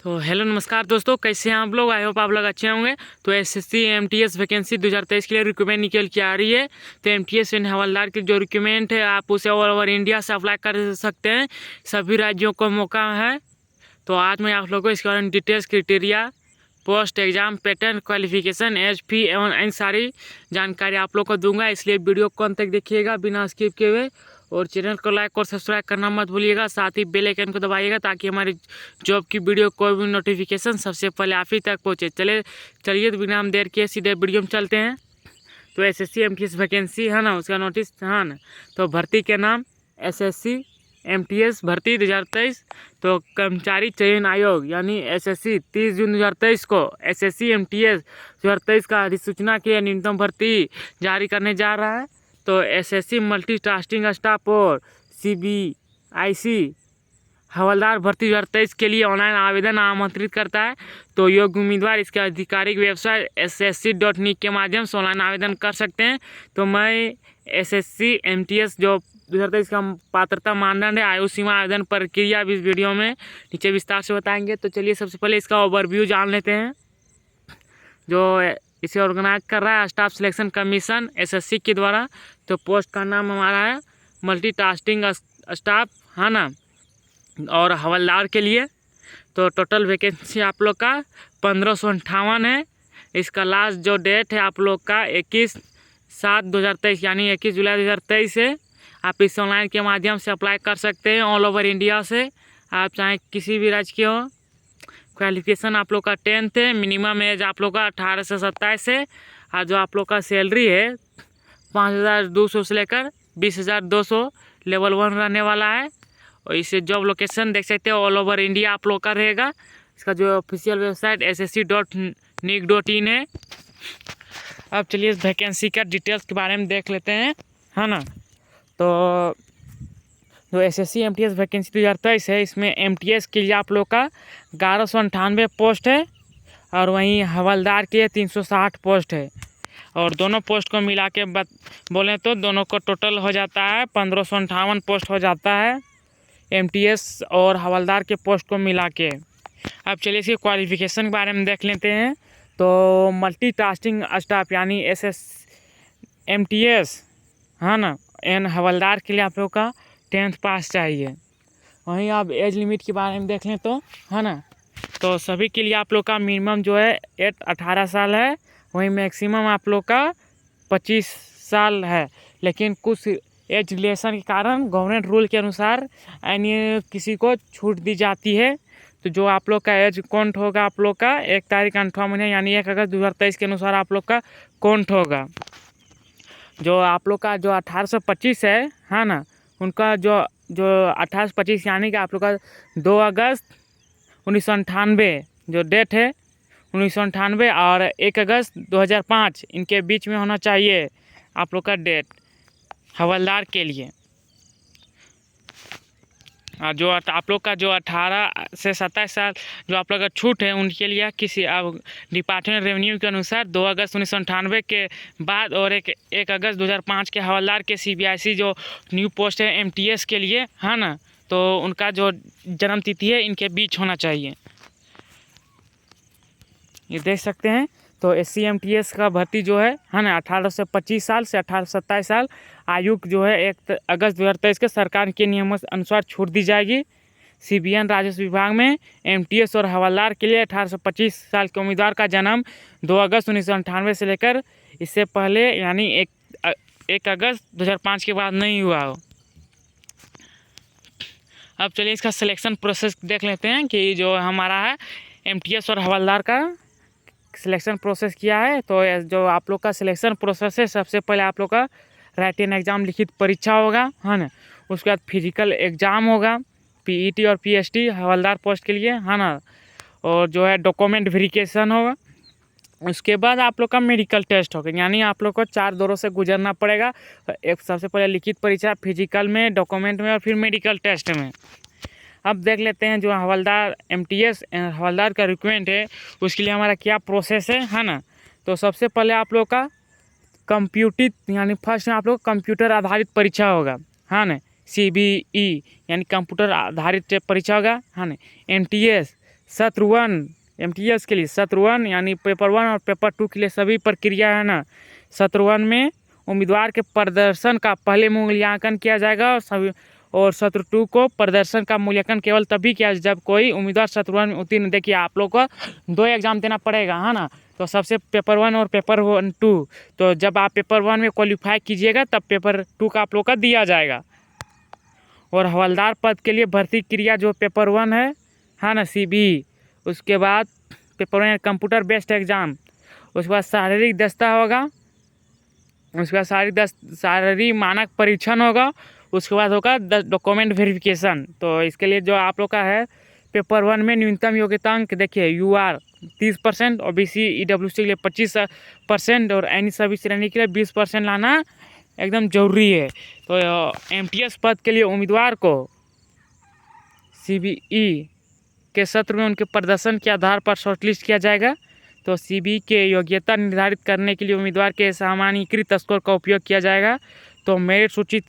तो हेलो नमस्कार दोस्तों, कैसे हैं आप लोग। आई होप आप लोग अच्छे होंगे। तो एसएससी एमटीएस वैकेंसी 2023 के लिए रिक्रूटमेंट निकल के आ रही है। तो एमटीएस एंड हवलदार की जो रिक्रूटमेंट है आप उसे ऑल ओवर इंडिया से अप्लाई कर सकते हैं। सभी राज्यों को मौका है। तो आज मैं आप लोगों को इसके बारे में details, criteria, post exam pattern, qualification, age fee एवं इन सारी जानकारी आप लोग को दूंगा। इसलिए वीडियो को अंत तक देखिएगा बिना स्किप किए हुए, और चैनल को लाइक और सब्सक्राइब करना मत भूलिएगा। साथ ही बेल आइकन को दबाइएगा ताकि हमारी जॉब की वीडियो कोई भी नोटिफिकेशन सबसे पहले आप ही तक पहुँचे। चलिए तो बिना हम देर किए सीधे वीडियो में चलते हैं। तो एसएससी एमटीएस वैकेंसी है ना, उसका नोटिस है ना। तो भर्ती के नाम एसएससी एमटीएस भर्ती 2023। तो कर्मचारी चयन आयोग यानी एसएससी 30 जून 2023 को एसएससी एमटीएस 2023 का अधिसूचना के लिए न्यूनतम भर्ती जारी करने जा रहा है। तो एसएससी मल्टीटास्किंग स्टाफ और सीबीआईसी हवलदार भर्ती 2023 के लिए ऑनलाइन आवेदन आमंत्रित करता है। तो योग्य उम्मीदवार इसके आधिकारिक वेबसाइट ssc.nic के माध्यम से ऑनलाइन आवेदन कर सकते हैं। तो मैं एसएससी एमटीएस जो 2023 का पात्रता मानदंड है, आयु सीमा, आवेदन प्रक्रिया भी इस वीडियो में नीचे विस्तार से बताएंगे। तो चलिए सबसे पहले इसका ओवरव्यू जान लेते हैं। जो इसे ऑर्गेनाइज कर रहा है स्टाफ सिलेक्शन कमीशन एसएससी के द्वारा। तो पोस्ट का नाम हमारा है मल्टीटास्किंग स्टाफ, है ना, और हवलदार के लिए। तो टोटल वैकेंसी आप लोग का 1558 है। इसका लास्ट जो डेट है आप लोग का 21/7/2023 यानी 21 जुलाई 2023 है। आप इस ऑनलाइन के माध्यम से अप्लाई कर सकते हैं ऑल ओवर इंडिया से, आप चाहे किसी भी राज्य के हो। क्वालिफिकेशन आप लोग का 10th है। मिनिमम एज आप लोग का 18 से 27 है। और जो आप लोग का सैलरी है 5200 से लेकर 20,200 लेवल 1 रहने वाला है। और इसे जॉब लोकेशन देख सकते हो ऑल ओवर इंडिया आप लोग का रहेगा। इसका जो ऑफिशियल वेबसाइट ssc.nic.in है। अब चलिए इस वैकेंसी का डिटेल्स के बारे में देख लेते हैं, है ना। तो जो एसएससी एमटीएस वैकेंसी 2023 है, इसमें एमटीएस के लिए आप लोग का 1198 पोस्ट है, और वहीं हवलदार के लिए 360 पोस्ट है। और दोनों पोस्ट को मिला के बोलें तो दोनों को टोटल हो जाता है 1558 पोस्ट हो जाता है, एमटीएस और हवलदार के पोस्ट को मिला के। अब चलिए इसके क्वालिफिकेशन के बारे में देख लेते हैं। तो मल्टीटास्किंग स्टाफ यानी एमटीएस, है ना, एंड हवलदार के लिए आप लोग का 10th पास चाहिए। वहीं आप एज लिमिट के बारे में देख लें तो, है ना, तो सभी के लिए आप लोग का मिनिमम जो है 18 साल है। वहीं मैक्सिमम आप लोग का 25 साल है। लेकिन कुछ एज रिलेशन के कारण गवर्नमेंट रूल के अनुसार अन्य किसी को छूट दी जाती है। तो जो आप लोग का एज काउंट होगा आप लोग का 1 तारीख 8वां महीने यानी 1 अगस्त 2023 के अनुसार आप लोग का काउंट होगा। जो आप लोग का जो 18 से 25 है ना, उनका जो 18 से 25 यानी कि आप लोग का 2 अगस्त 1998 जो डेट है 1998 और 1 अगस्त 2005 इनके बीच में होना चाहिए आप लोग का डेट हवलदार के लिए। जो आप लोग का जो 18 से 27 साल जो आप लोग का छूट है उनके लिए किसी डिपार्टमेंट रेवेन्यू के अनुसार 2 अगस्त 1998 के बाद और 1 अगस्त 2005 के हवलदार के सीबीआईसी जो न्यू पोस्ट है एमटीएस के लिए, है ना, तो उनका जो जन्म तिथि है इनके बीच होना चाहिए। ये देख सकते हैं। तो एससी एमटीएस का भर्ती जो है ना, 18 से 25 साल से 18 से 27 साल आयु जो है 1 अगस्त 2023 के सरकार के नियमों के अनुसार छूट दी जाएगी। सीबीएन राजस्व विभाग में एमटीएस और हवलदार के लिए 18 से 25 साल के उम्मीदवार का जन्म 2 अगस्त 1998 से लेकर इससे पहले यानी 1 अगस्त 2005 के बाद नहीं हुआ हो। अब चलिए इसका सिलेक्शन प्रोसेस देख लेते हैं कि जो हमारा है एमटीएस और हवलदार का सिलेक्शन प्रोसेस किया है। तो जो आप लोग का सिलेक्शन प्रोसेस है, सबसे पहले आप लोग का राइटिंग एग्जाम लिखित परीक्षा होगा, है ना। उसके बाद फिजिकल एग्जाम होगा पीईटी और पीएसटी हवलदार पोस्ट के लिए, है ना। और जो है डॉक्यूमेंट वेरिफिकेशन होगा। उसके बाद आप लोग का मेडिकल टेस्ट होगा, यानी आप लोग को 4 दौरों से गुजरना पड़ेगा। एक सबसे पहले लिखित परीक्षा, फिजिकल में, डॉक्यूमेंट में और फिर मेडिकल टेस्ट में। अब देख लेते हैं जो हवलदार एमटीएस हवलदार का रिक्रूटमेंट है उसके लिए हमारा क्या प्रोसेस है ना। तो सबसे पहले आप लोग का कंप्यूटित यानी फर्स्ट में आप लोग कंप्यूटर आधारित परीक्षा होगा, है ना। CBE यानी कंप्यूटर आधारित परीक्षा होगा, है ना। MTS सत्र 1 MTS के लिए सत्र 1 यानी पेपर 1 और पेपर 2 के लिए सभी प्रक्रिया है ना। सत्र 1 में उम्मीदवार के प्रदर्शन का पहले मूल्यांकन किया जाएगा और सत्र 2 को प्रदर्शन का मूल्यांकन केवल तभी किया जब कोई उम्मीदवार सत्र 1 में उत्तीर्ण। देखिए आप लोग को 2 एग्जाम देना पड़ेगा है ना। तो सबसे पेपर 1 और पेपर 2, तो जब आप पेपर 1 में क्वालिफाई कीजिएगा तब पेपर 2 का आप लोग का दिया जाएगा। और हवलदार पद के लिए भर्ती क्रिया जो पेपर 1 है ना CBE, उसके बाद पेपर 1 कंप्यूटर बेस्ड एग्ज़ाम, उसके बाद शारीरिक दस्ता होगा, उसके बाद शारीरिक मानक परीक्षण होगा, उसके बाद होगा डॉक्यूमेंट वेरिफिकेशन। तो इसके लिए जो आप लोग का है पेपर 1 में न्यूनतम योग्यता अंक देखिए UR 30%, OBC EWC के लिए 25% और अन्य सभी श्रेणी के लिए 20% लाना एकदम ज़रूरी है। तो MTS पद के लिए उम्मीदवार को CBE के सत्र में उनके प्रदर्शन के आधार पर शॉर्टलिस्ट किया जाएगा। तो CBE के योग्यता निर्धारित करने के लिए उम्मीदवार के सामान्यीकृत स्कोर का उपयोग किया जाएगा। तो मेरिट सूची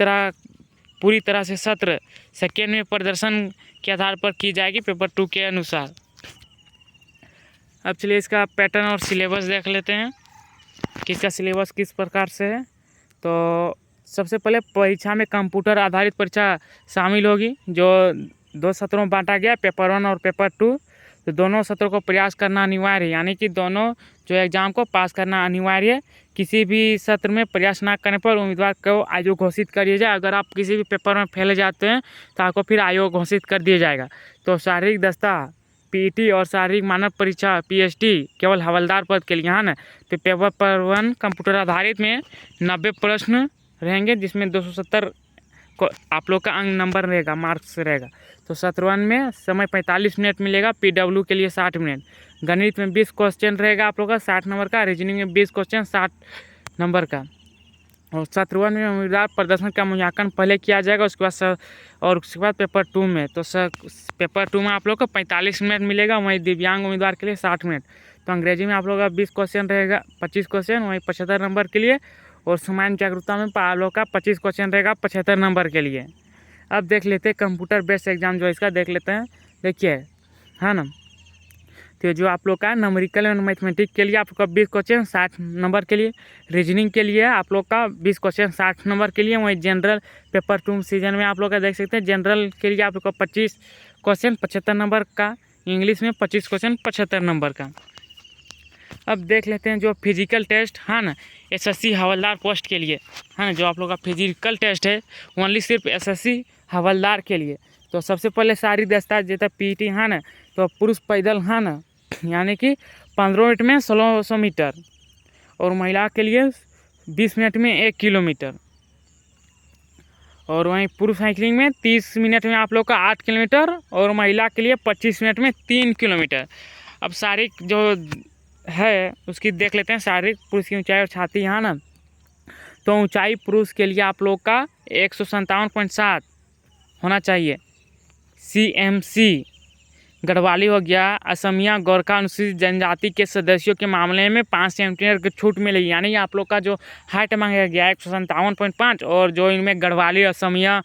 पूरी तरह से सत्र सेकेंड में प्रदर्शन के आधार पर की जाएगी पेपर 2 के अनुसार। अब चलिए इसका पैटर्न और सिलेबस देख लेते हैं कि इसका सिलेबस किस प्रकार से है। तो सबसे पहले परीक्षा में कंप्यूटर आधारित परीक्षा शामिल होगी जो 2 सत्रों में बांटा गया, पेपर 1 और पेपर 2। तो दोनों सत्रों को प्रयास करना अनिवार्य है, यानी कि दोनों जो एग्ज़ाम को पास करना अनिवार्य है। किसी भी सत्र में प्रयास ना करने पर उम्मीदवार को आयोग घोषित कर दिया जाए। अगर आप किसी भी पेपर में फेल जाते हैं तो आपको फिर आयोग घोषित कर दिया जाएगा। तो शारीरिक दस्ता PET और शारीरिक मानव परीक्षा PST केवल हवलदार पद के लिए है ना। तो पेपर 1 कंप्यूटर आधारित में 90 प्रश्न रहेंगे जिसमें 270 को आप लोग का अंक नंबर रहेगा, मार्क्स रहेगा। तो सत्र 1 में समय 45 मिनट मिलेगा, PW के लिए 60 मिनट, गणित में 20 क्वेश्चन रहेगा आप लोग का 60 नंबर का, रीजनिंग में 20 क्वेश्चन 60 नंबर का। और सत्र 1 में उम्मीदवार प्रदर्शन का मूल्यांकन पहले किया जाएगा, उसके बाद पेपर 2 में। तो पेपर 2 में आप लोग को 45 मिनट मिलेगा, वहीं दिव्यांग उम्मीदवार के लिए 60 मिनट। तो अंग्रेजी में आप लोग का 20 क्वेश्चन रहेगा, 25 क्वेश्चन वहीं 75 नंबर के लिए। और सामान्य जागरूकता में आप लोग का 25 क्वेश्चन रहेगा 75 नंबर के लिए। अब देख लेते हैं कंप्यूटर बेस्ड एग्जाम जो इसका देख लेते हैं। देखिए है ना, तो जो आप लोग का नंबरिकल एंड मैथमेटिक्स के लिए आप लोग का 20 क्वेश्चन 60 नंबर के लिए, रीजनिंग के लिए आप लोग का 20 क्वेश्चन 60 नंबर के लिए। वहीं जनरल पेपर 2 सीजन में आप लोग का देख सकते हैं, जनरल के लिए आप लोग का 25 क्वेश्चन 75 नंबर का, इंग्लिश में 25 क्वेश्चन 75 नंबर का। अब देख लेते हैं जो फिजिकल टेस्ट है ना SSC हवलदार पोस्ट के लिए है ना, जो आप लोग का फिजिकल टेस्ट है ओनली सिर्फ SSC हवलदार के लिए। तो सबसे पहले शारीरिक दस्ता जैसा PET है ना, तो पुरुष पैदल है ना, यानी कि 15 मिनट में 1600 मीटर, और महिला के लिए 20 मिनट में 1 किलोमीटर, और वहीं पुरुष साइकिलिंग में 30 मिनट में आप लोग का 8 किलोमीटर, और महिला के लिए 25 मिनट में 3 किलोमीटर। अब शारीरिक जो है उसकी देख लेते हैं। शारीरिक पुरुष की ऊंचाई और छाती है ना, तो ऊंचाई पुरुष के लिए आप लोग का 157.7 होना चाहिए CMC। गढ़वाली हो गया, असमिया, गोरखा अनुसूचित जनजाति के सदस्यों के मामले में 5 सेंटीमीटर की छूट मिलेगी, यानी आप लोग का जो हाइट मांगा गया 157.5, और जो इनमें गढ़वाली, असमिया,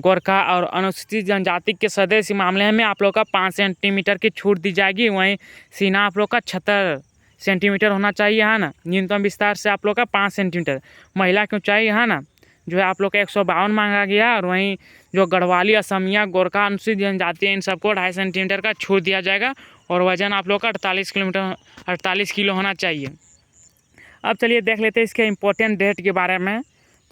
गोरखा और अनुसूचित जनजाति के सदस्य मामले में आप लोग का 5 सेंटीमीटर की छूट दी जाएगी। वहीं सीना आप लोग का 76 सेंटीमीटर होना चाहिए है ना, न्यूनतम विस्तार से आप लोग का 5 सेंटीमीटर। महिला की ऊंचाई है ना जो है आप लोग का 152 मांगा गया, और वहीं जो गढ़वाली, असमिया, गोरखा अनुसूचित जनजाति इन सबको 2.5 सेंटीमीटर का छूट दिया जाएगा। और वजन आप लोग का 48 किलो होना चाहिए। अब चलिए देख लेते हैं इसके इम्पोर्टेंट डेट के बारे में।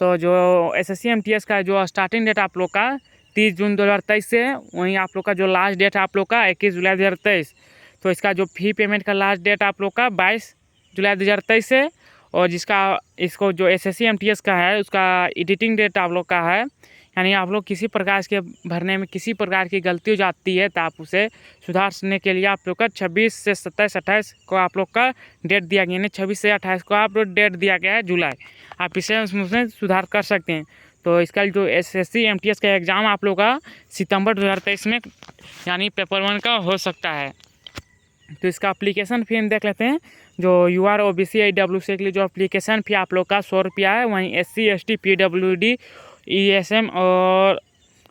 तो जो SSC MTS का जो स्टार्टिंग डेट आप लोग का 30 जून 2023 से, वहीं आप लोग का जो लास्ट डेट आप लोग का 21 जुलाई 2023। तो इसका जो फी पेमेंट का लास्ट डेट आप लोग का 22 जुलाई 2023 से, और इसको जो SSC MTS का है उसका एडिटिंग डेट आप लोग का है, यानी आप लोग किसी प्रकार के भरने में किसी प्रकार की गलती हो जाती है तो आप उसे सुधारने के लिए आप लोग का 26 से 27-28 को आप लोग का डेट दिया गया, यानी 26 से 28 को आप लोग डेट दिया गया है जुलाई, आप इसे उसमें सुधार कर सकते हैं। तो इसका जो SSC MTS का एग्ज़ाम आप लोग का सितंबर 2023 में यानी पेपर 1 का हो सकता है। तो इसका एप्लीकेशन फ़ी हम देख लेते हैं। जो UR OBC EWC के लिए जो एप्लीकेशन फ़ी आप लोग का 100 रुपया है, वहीं SC ST PWD ESM और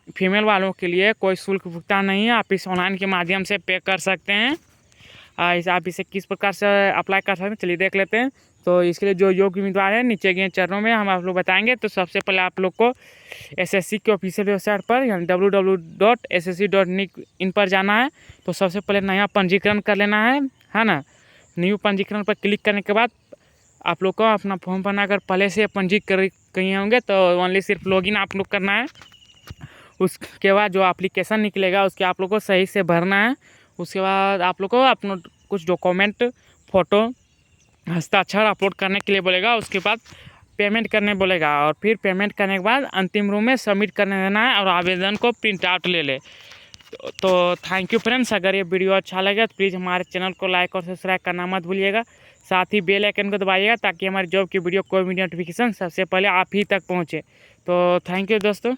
फीमेल वालों के लिए कोई शुल्क भुगतान नहीं है, आप इस ऑनलाइन के माध्यम से पे कर सकते हैं। आप इसे किस प्रकार से अप्लाई कर सकते हैं चलिए देख लेते हैं। तो इसके लिए जो योग्य उम्मीदवार है नीचे के चरणों में हम आप लोग बताएंगे। तो सबसे पहले आप लोग को एसएससी के ऑफिशियल वेबसाइट पर यानी www.ssc.nic इन पर जाना है। तो सबसे पहले नया पंजीकरण कर लेना है ना। न्यू पंजीकरण पर क्लिक करने के बाद आप लोग को अपना फॉर्म भरना, अगर पहले से पंजीकृत किए होंगे तो ओनली सिर्फ लॉगिन आप लोग करना है। उसके बाद जो एप्लीकेशन निकलेगा उसके आप लोग को सही से भरना है। उसके बाद आप लोग को अपना कुछ डॉक्यूमेंट, फ़ोटो, हस्ताक्षर अपलोड करने के लिए बोलेगा। उसके बाद पेमेंट करने बोलेगा और फिर पेमेंट करने के बाद अंतिम रूम में सबमिट करने देना है और आवेदन को प्रिंट आउट ले ले। तो थैंक यू फ्रेंड्स। अगर ये वीडियो अच्छा लगे तो प्लीज़ हमारे चैनल को लाइक और सब्सक्राइब करना मत भूलिएगा। साथ ही बेल आइकन को दबाइएगा ताकि हमारी जॉब की वीडियो कोई भी नोटिफिकेशन सबसे पहले आप ही तक पहुँचे। तो थैंक यू दोस्तों।